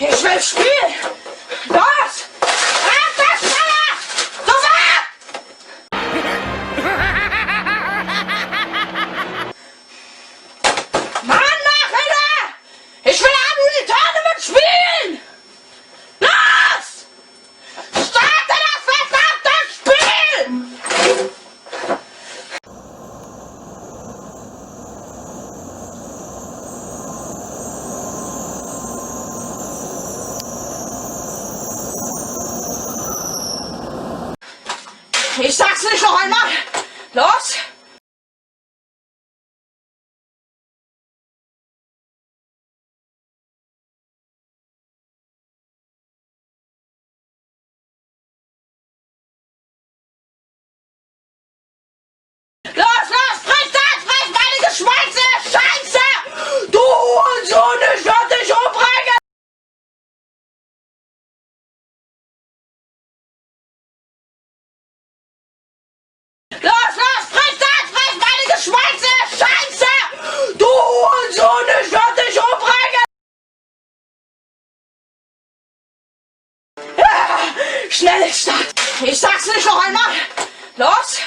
Ich will spielen! Los! Etwas schneller! Sofort! Mann, Nachhilfe! Ich will Annuitate mitspielen! Los! Starte das verdammte Spiel! Ich sag's nicht noch einmal! Los! Brich das! Brich meine Geschweiße! Scheiße! Du Hurensohn, ich werd dich umbringen! Brich das! Brich meine Geschweiße! Scheiße! Du Hurensohn, ich werd dich umbringen! Ja, schnell Start! Ich sag's nicht noch einmal! Los!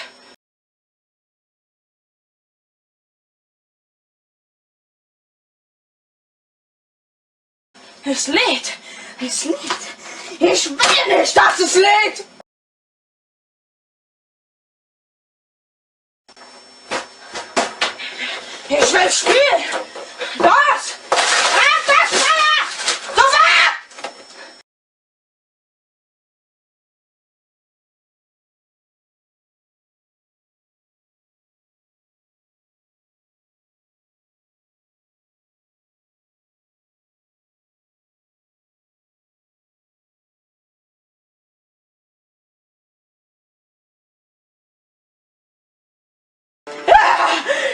Es lädt! Es lädt! Ich will nicht, dass es lädt! Ich will spielen! Los! Etwas schneller! Sofort!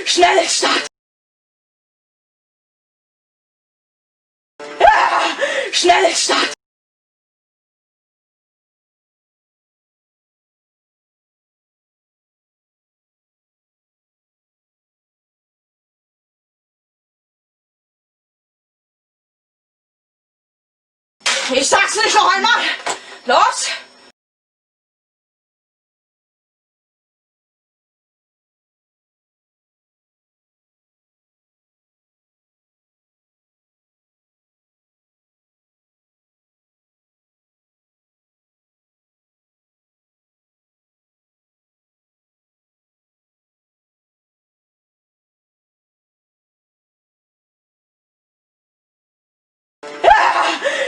Schnell Start! Schnell Start! Ich sag's nicht noch einmal! Los!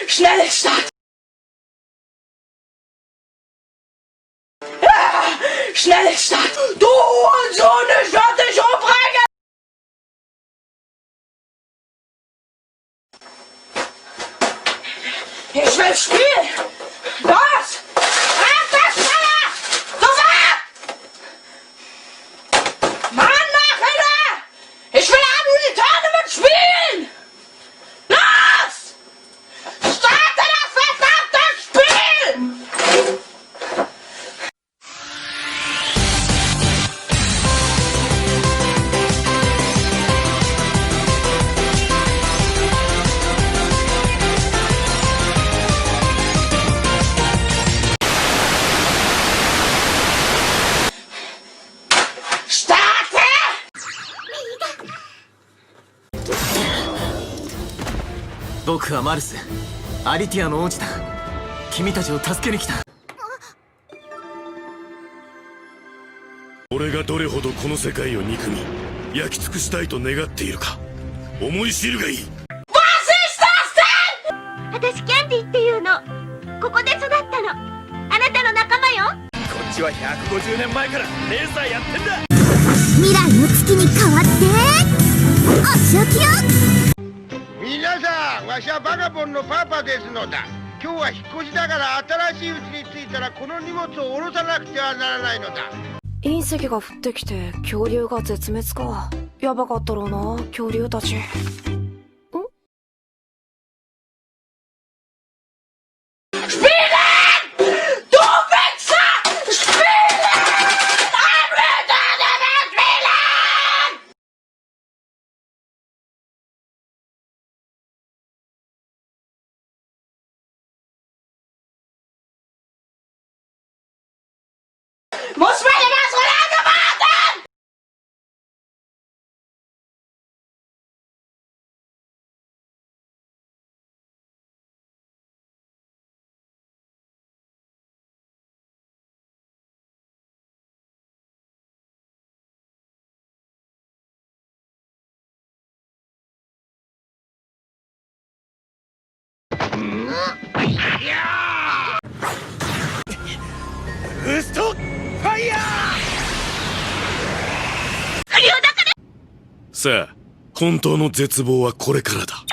Schnell Start! Schnell Start! Du Hurensohn, ich werd dich umbringen! Ich will spielen! Los! Etwas schneller! Sofort! Mann, Nachhilfe! Ich will Annuitate mitspielen! Los! Starte das verdammte Spiel! Starte! 僕はマルス、アリティアの王子だ。君たちを助けに来た。俺がどれほどこの世界を憎み焼き尽くしたいと願っているか思い知るがいい。 Was ist das denn? 私キャンディっていうの。ここで育ったの。あなたの仲間よ。こっちは150年前からレーサーやってんだ。未来の月に変わってお仕置きよ。皆さん、わしはバカボンのパパですのだ。今日は引っ越しだから新しいうちに着いたらこの荷物を下ろさなくてはならないのだ。隕石が降ってきて恐竜が絶滅か。やばかったろうな、恐竜たち。Muss man immer so lange warten? Ja! ブストファイヤー。さあ、本当の絶望はこれからだ。